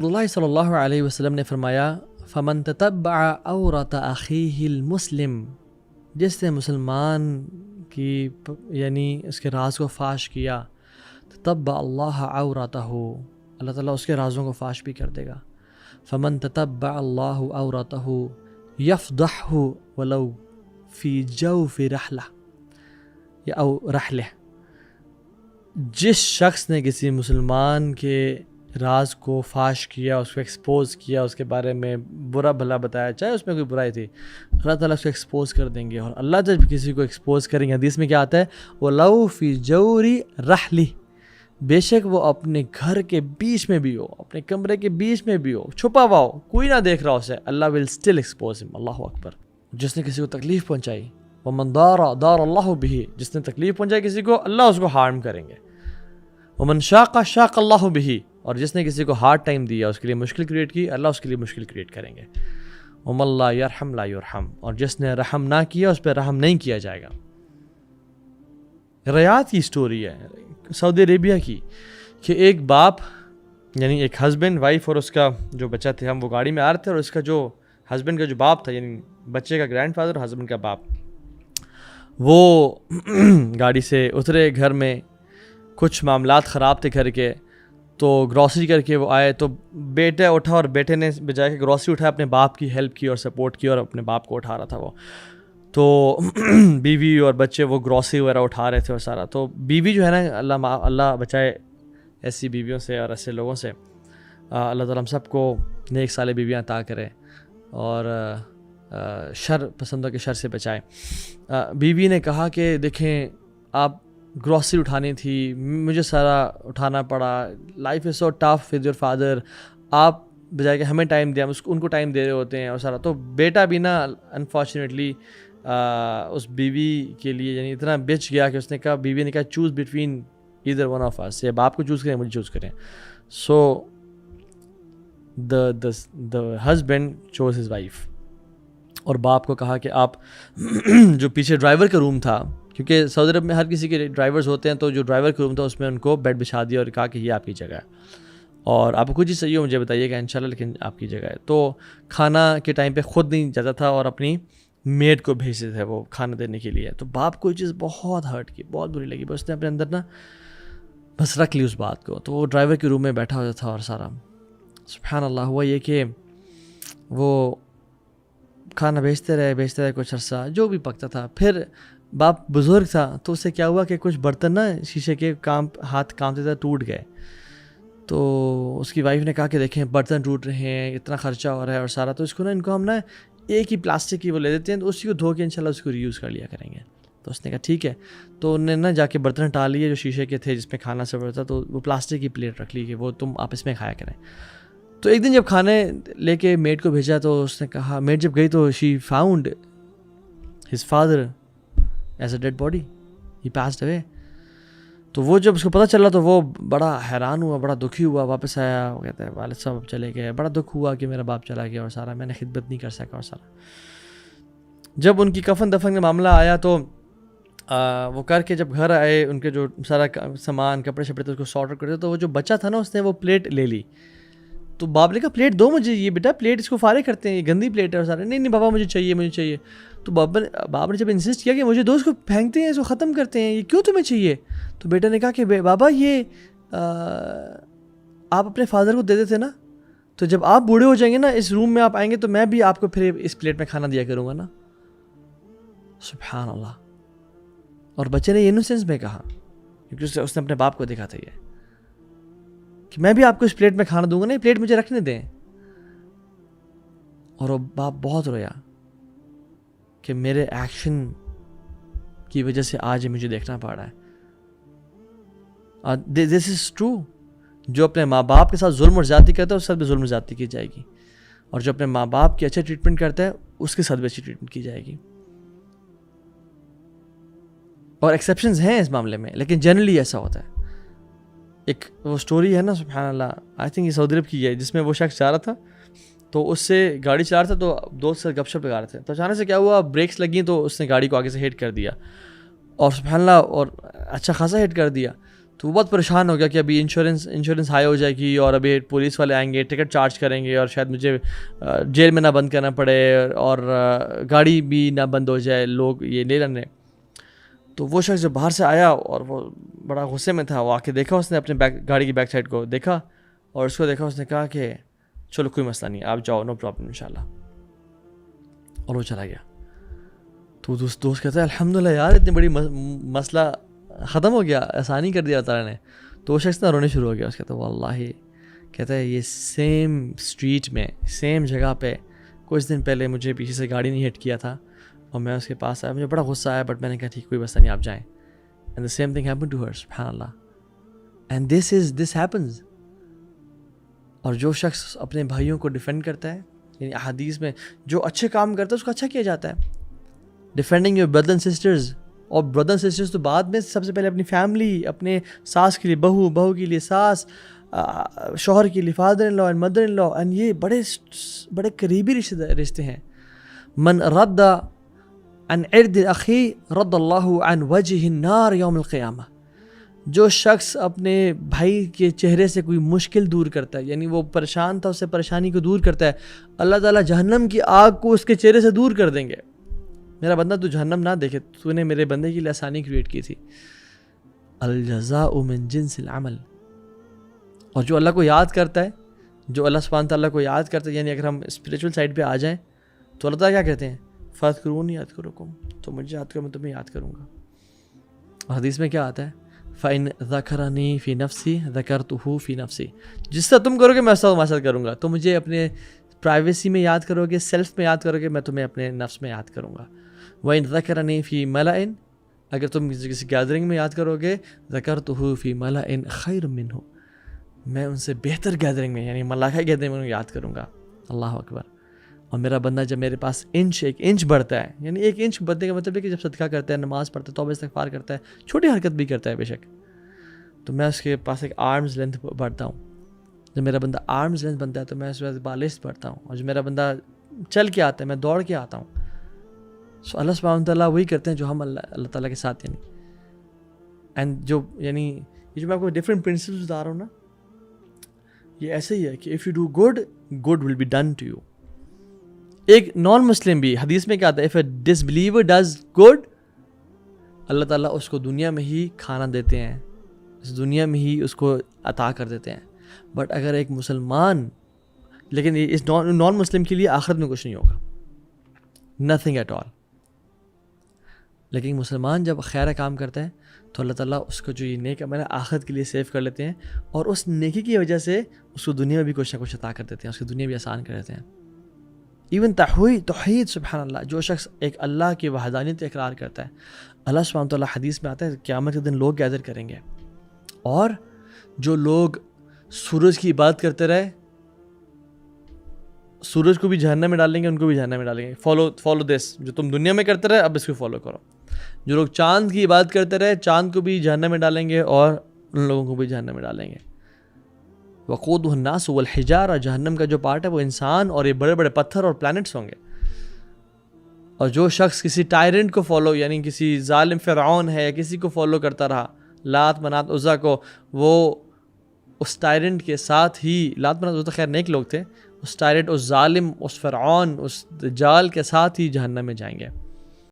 اللہ صلی اللہ علیہ وسلم نے فرمایا فمن تتبع عورت اخیہ المسلم، جس نے مسلمان کی یعنی اس کے راز کو فاش کیا، تتبع اللہ عورتہ، اللہ تعالیٰ اس کے رازوں کو فاش بھی کر دے گا. فمن تتبع اللہ عورتہ یفضحہ ولو فی جوف رحلہ یا او رحلہ، جس شخص نے کسی مسلمان کے راز کو فاش کیا، اس کو ایکسپوز کیا، اس کے بارے میں برا بھلا بتایا، چاہے اس میں کوئی برائی تھی، اللہ تعالیٰ اس کو ایکسپوز کر دیں گے. اور اللہ جب کسی کو ایکسپوز کریں گے، حدیث میں کیا آتا ہے، وَلَوْ فِي جَوْرِ رَحْلِ، بے شک وہ اپنے گھر کے بیچ میں بھی ہو، اپنے کمرے کے بیچ میں بھی ہو، چھپا ہوا ہو، کوئی نہ دیکھ رہا اسے، اللہ ول اسٹل ایکسپوز ہم. اللہ اکبر. جس نے کسی کو تکلیف پہنچائی، وَمَنْ دَارَ دَارَ اللَّهُ بِهِ، جس نے تکلیف پہنچائی کسی کو، اللہ اس کو ہارم کریں گے. وَمَنْ شَاقَ شَاقَ اللَّهُ بِهِ، اور جس نے کسی کو ہارڈ ٹائم دیا، اس کے لیے مشکل کریٹ کی، اللہ اس کے لیے مشکل کریٹ کریں گے. وَمَن لَا يَرْحَمْ لَا يُرْحَمْ، اور جس نے رحم نہ کیا اس پہ رحم نہیں کیا جائے گا. ریاض کی سٹوری ہے سعودی عربیہ کی، کہ ایک باپ یعنی ایک ہسبینڈ وائف اور اس کا جو بچہ تھے، ہم وہ گاڑی میں آ رہے تھے، اور اس کا جو ہسبینڈ کا جو باپ تھا، یعنی بچے کا گرینڈ فادر اور ہسبینڈ کا باپ، وہ گاڑی سے اترے. گھر میں کچھ معاملات خراب تھے گھر کے، تو گروسری کر کے وہ آئے، تو بیٹا اٹھا اور بیٹے نے بجائے کہ گروسری اٹھایا اپنے باپ کی ہیلپ کی اور سپورٹ کی، اور اپنے باپ کو اٹھا رہا تھا وہ. تو بیوی اور بچے وہ گروسری وغیرہ اٹھا رہے تھے اور سارا. تو بیوی جو ہے نا، اللہ بچائے ایسی بیویوں سے اور ایسے لوگوں سے. اللہ تعالیٰ ہم سب کو نیک صالح بیویاں عطا کرے اور شر پسندوں کے شر سے بچائے. بیوی نے کہا کہ دیکھیں آپ گروسری اٹھانی تھی، مجھے سارا اٹھانا پڑا، life is so tough with your father, آپ بجائے کہ ہمیں ٹائم دیا ان کو ٹائم دے رہے ہوتے ہیں اور سارا. تو بیٹا بھی نا انفارچونیٹلی اس بیوی کے لیے یعنی اتنا بچ گیا کہ اس نے کہا، بیوی نے کہا choose between either one of us, یا باپ کو چوز کریں مجھے چوز کریں. So the husband choose his wife, اور باپ کو کہا کہ آپ جو پیچھے ڈرائیور کا روم تھا، کیونکہ سعودی عرب میں ہر کسی کے ڈرائیورز ہوتے ہیں، تو جو ڈرائیور کا روم تھا اس میں ان کو بیڈ بچھا دیا اور کہا کہ یہ آپ کی جگہ ہے، اور آپ کو کچھ چیز چاہیے ہو مجھے بتائیے گا انشاءاللہ، لیکن آپ کی جگہ ہے. تو کھانا کے ٹائم پہ خود نہیں جاتا تھا اور اپنی میڈ کو بھیجتے تھے وہ کھانا دینے کے لیے. تو باپ کو یہ چیز بہت ہرٹ کی، بہت بری لگی، بس اس نے اپنے اندر نا بس رکھ لی اس بات کو. تو وہ ڈرائیور کے روم میں بیٹھا ہوتا تھا اور سارا سبحان اللہ. ہوا یہ کہ وہ کھانا بھیجتے رہے کچھ عرصہ، جو بھی پکتا تھا. پھر باپ بزرگ تھا، تو اس سے کیا ہوا کہ کچھ برتن نا شیشے کے ہاتھ کامتے تھے، ٹوٹ گئے. تو اس کی وائف نے کہا کہ دیکھیں برتن ٹوٹ رہے ہیں، اتنا خرچہ ہو رہا ہے اور سارا، تو اس کو نا ان کو ہم نا ایک ہی پلاسٹک کی وہ لے دیتے ہیں، تو اسی کو دھو کے انشاءاللہ اس کو ری یوز کر لیا کریں گے. تو اس نے کہا ٹھیک ہے. تو انہوں نے نا جا کے برتن ہٹا لیے جو شیشے کے تھے جس میں کھانا سرو تھا، تو وہ پلاسٹک کی پلیٹ رکھ لی کہ وہ تم آپس میں کھایا کریں. تو ایک دن جب کھانے لے کے میڈ کو بھیجا، تو اس نے کہا، میڈ جب گئی تو she found his father as a dead body, he passed away. تو وہ جب اس کو پتہ چلا تو وہ بڑا حیران ہوا، بڑا دکھی ہوا. واپس آیا، وہ کہتا ہے والد صاحب چلے گئے، بڑا دکھ ہوا کہ میرا باپ چلا گیا اور سارا، میں نے خدمت نہیں کر سکا اور سارا. جب ان کی کفن دفن کا معاملہ آیا تو وہ کر کے جب گھر آئے، ان کے جو سارا سامان کپڑے شپڑے تھے اس کو سارٹ آؤٹ کرتے، تو وہ جو بچہ تھا نا اس نے وہ پلیٹ لے لی. تو باپ نے کہا پلیٹ دو مجھے، یہ بیٹا پلیٹ اس کو فارغ کرتے ہیں، یہ گندی پلیٹ ہے اور سارے. نہیں بابا مجھے چاہیے. تو باپ نے جب انسسٹ کیا کہ مجھے دو، اس کو پھینکتے ہیں، اس کو ختم کرتے ہیں، یہ کیوں تمہیں چاہیے؟ تو بیٹا نے کہا کہ بابا یہ آپ اپنے فادر کو دے دیتے نا، تو جب آپ بوڑھے ہو جائیں گے نا، اس روم میں آپ آئیں گے تو میں بھی آپ کو پھر اس پلیٹ میں کھانا دیا کروں گا نا. سبحان اللہ. اور بچے نے یہ انوسینس میں کہا، کیونکہ اس نے اپنے باپ کو دیکھا تھا یہ کہ میں بھی آپ کو اس پلیٹ میں کھانا دوں گا نا، یہ پلیٹ مجھے رکھنے دیں. اور وہ باپ بہت رویا کہ میرے ایکشن کی وجہ سے آج مجھے دیکھنا پڑ رہا ہے. دس از ٹرو. جو اپنے ماں باپ کے ساتھ ظلم اور زیادتی کرتا ہے اس کے ساتھ بھی ظلم اور زیادتی کی جائے گی، اور جو اپنے ماں باپ کی اچھا ٹریٹمنٹ کرتا ہے اس کے ساتھ بھی اچھی ٹریٹمنٹ کی جائے گی. اور ایکسیپشنز ہیں اس معاملے میں، لیکن جنرلی ایسا ہوتا ہے. ایک وہ سٹوری ہے نا سبحان اللہ، آئی تھنک یہ سعودی عرب کی ہے، جس میں وہ شخص جا رہا تھا تو اس سے گاڑی چلا رہا تھا، تو دوست سے گپ شپ لگا رہے تھے، تو اچانک سے کیا ہوا، بریکس لگیں تو اس نے گاڑی کو آگے سے ہٹ کر دیا، اور سبحان اللہ اور اچھا خاصا ہٹ کر دیا. تو وہ بہت پریشان ہو گیا کہ ابھی انشورنس ہائی ہو جائے گی اور ابھی پولیس والے آئیں گے، ٹکٹ چارج کریں گے اور شاید مجھے جیل میں نہ بند کرنا پڑے اور گاڑی بھی نہ بند ہو جائے، لوگ یہ لے لینے. تو وہ شخص جو باہر سے آیا اور وہ بڑا غصے میں تھا، وہ آ کے دیکھا اس نے اپنے گاڑی کی بیک سائڈ کو دیکھا اور اس کو دیکھا، اس نے کہا کہ چلو کوئی مسئلہ نہیں، آپ جاؤ، نو پرابلم انشاءاللہ، اور وہ چلا گیا. تو دوست کہتا ہے الحمدللہ یار اتنی بڑی مسئلہ ختم ہو گیا، آسانی کر دیا اللہ تعالیٰ نے. تو وہ شخص نہ رونے شروع ہو گیا. اس کہتا ہے واللہ، کہتا ہے یہ سیم اسٹریٹ میں سیم جگہ پہ کچھ دن پہلے مجھے پیچھے سے گاڑی نہیں ہٹ کیا تھا اور میں اس کے پاس آیا، مجھے بڑا غصہ آیا، بٹ میں نے کہا ٹھیک کوئی مسئلہ نہیں، آپ جائیں. And the same thing happen to her, سبحان اللہ. And this happens. اور جو شخص اپنے بھائیوں کو ڈیفینڈ کرتا ہے، یعنی احادیث میں جو اچھے کام کرتا ہے اس کو اچھا کیا جاتا ہے. Defending your brother and sisters, اور بردر اینڈ سسٹرز تو بعد میں، سب سے پہلے اپنی فیملی، اپنے ساس کے لیے بہو، بہو کے لیے ساس، شوہر کے لیے father in law and mother in law, and یہ بڑے قریبی رشتے ہیں. من رد عن عرض اخی رد اللہ عن وجہ النار یوم القیامہ. جو شخص اپنے بھائی کے چہرے سے کوئی مشکل دور کرتا ہے، یعنی وہ پریشان تھا، اس سے پریشانی کو دور کرتا ہے، اللہ تعالیٰ جہنم کی آگ کو اس کے چہرے سے دور کر دیں گے. میرا بندہ تو جہنم نہ دیکھے، تو نے میرے بندے کے لیے آسانی کریٹ کی تھی. الجزاء من جنس العمل. اور جو اللہ کو یاد کرتا ہے، جو اللہ سبحانہ تعالیٰ کو یاد کرتا ہے، یعنی اگر ہم اسپریچول سائڈ پہ آ جائیں تو اللہ تعالیٰ کیا کہتے ہیں؟ فاذکرونی اذکرکم، تو مجھے یاد کرو میں تمہیں یاد کروں گا. اور حدیث میں کیا آتا ہے؟ فَإِنْ ذَكَرَنِي فِي نَفْسِي ذَكَرْتُهُ فِي نَفْسِي. جس طرح تم کرو گے میں اس طرح تمہارے ساتھ کروں گا. تو مجھے اپنے پرائیویسی میں یاد کرو گے، سیلف میں یاد کرو گے، میں تمہیں اپنے نفس میں یاد کروں گا. وَإِنْ ذَكَرَنِي فِي مَلَئٍ، اگر تم کسی گیدرنگ میں یاد کرو گے، ذَكَرْتُهُ فِي مَلَئٍ خَيْرٍ مِّنْهُ، میں ان سے بہتر گیدرنگ میں، یعنی ملائکہ گیدرنگ میں یاد کروں گا. اللہ اکبر. اور میرا بندہ جب میرے پاس ایک انچ بڑھتا ہے، یعنی ایک انچ بڑھنے کا مطلب ہے کہ جب صدقہ کرتا ہے، نماز پڑھتا ہے، توبہ استغفار کرتا ہے، چھوٹی حرکت بھی کرتا ہے بے شک، تو میں اس کے پاس ایک آرمز لینتھ بڑھتا ہوں. جب میرا بندہ آرمز لینتھ بنتا ہے تو میں اس وقت بالسٹ بڑھتا ہوں. اور جو میرا بندہ چل کے آتا ہے، میں دوڑ کے آتا ہوں. سو اللہ سبحانہ تعالیٰ وہی کرتے ہیں جو ہم اللہ تعالیٰ کے ساتھ، یعنی اینڈ جو یہ جو میں آپ کو ڈفرینٹ پرنسپلس بتا رہا ہوں نا، یہ ایسے ہی ہے کہ if you do good will be done to you. ایک نان مسلم بھی حدیث میں کیا آتا ہے؟ If a disbeliever does good, اللہ تعالیٰ اس کو دنیا میں ہی کھانا دیتے ہیں، اس دنیا میں ہی اس کو عطا کر دیتے ہیں. بٹ اگر ایک مسلمان، لیکن اس نان مسلم کے لیے آخرت میں کچھ نہیں ہوگا، نتھنگ ایٹ آل. لیکن مسلمان جب خیر کام کرتا ہے تو اللہ تعالیٰ اس کو جو یہ نیک عمل ہے آخرت کے لیے سیو کر لیتے ہیں، اور اس نیکی کی وجہ سے اس کو دنیا میں بھی کچھ نہ کچھ عطا کر دیتے ہیں، اس کی دنیا بھی آسان کر دیتے ہیں. ایون توحید، سبحان اللہ، جو شخص ایک اللہ کی وحدانیت اقرار کرتا ہے، اللہ سبحانہ تعالیٰ حدیث میں آتا ہے قیامت کے دن لوگ گیدر کریں گے، اور جو لوگ سورج کی عبادت کرتے رہے، سورج کو بھی جہنم میں ڈالیں گے، ان کو بھی جہنم میں ڈالیں گے. فالو دس، جو تم دنیا میں کرتے رہے اب اس کو فالو کرو. جو لوگ چاند کی عبادت کرتے رہے، چاند کو بھی جہنم میں ڈالیں گے اور ان لوگوں کو بھی جہنم میں ڈالیں گے. وقودہ الناس والحجارہ، جہنم کا جو پارٹ ہے وہ انسان اور یہ بڑے بڑے پتھر اور پلانٹس ہوں گے. اور جو شخص کسی ٹائرنٹ کو فالو، یعنی کسی ظالم فرعون ہے یا کسی کو فالو کرتا رہا، لات منات عزا کو، وہ اس ٹائرنٹ کے ساتھ ہی، لات منات عزا خیر نیک لوگ تھے، اس ٹائرنٹ، اس ظالم، اس فرعون، اس دجال کے ساتھ ہی جہنم میں جائیں گے.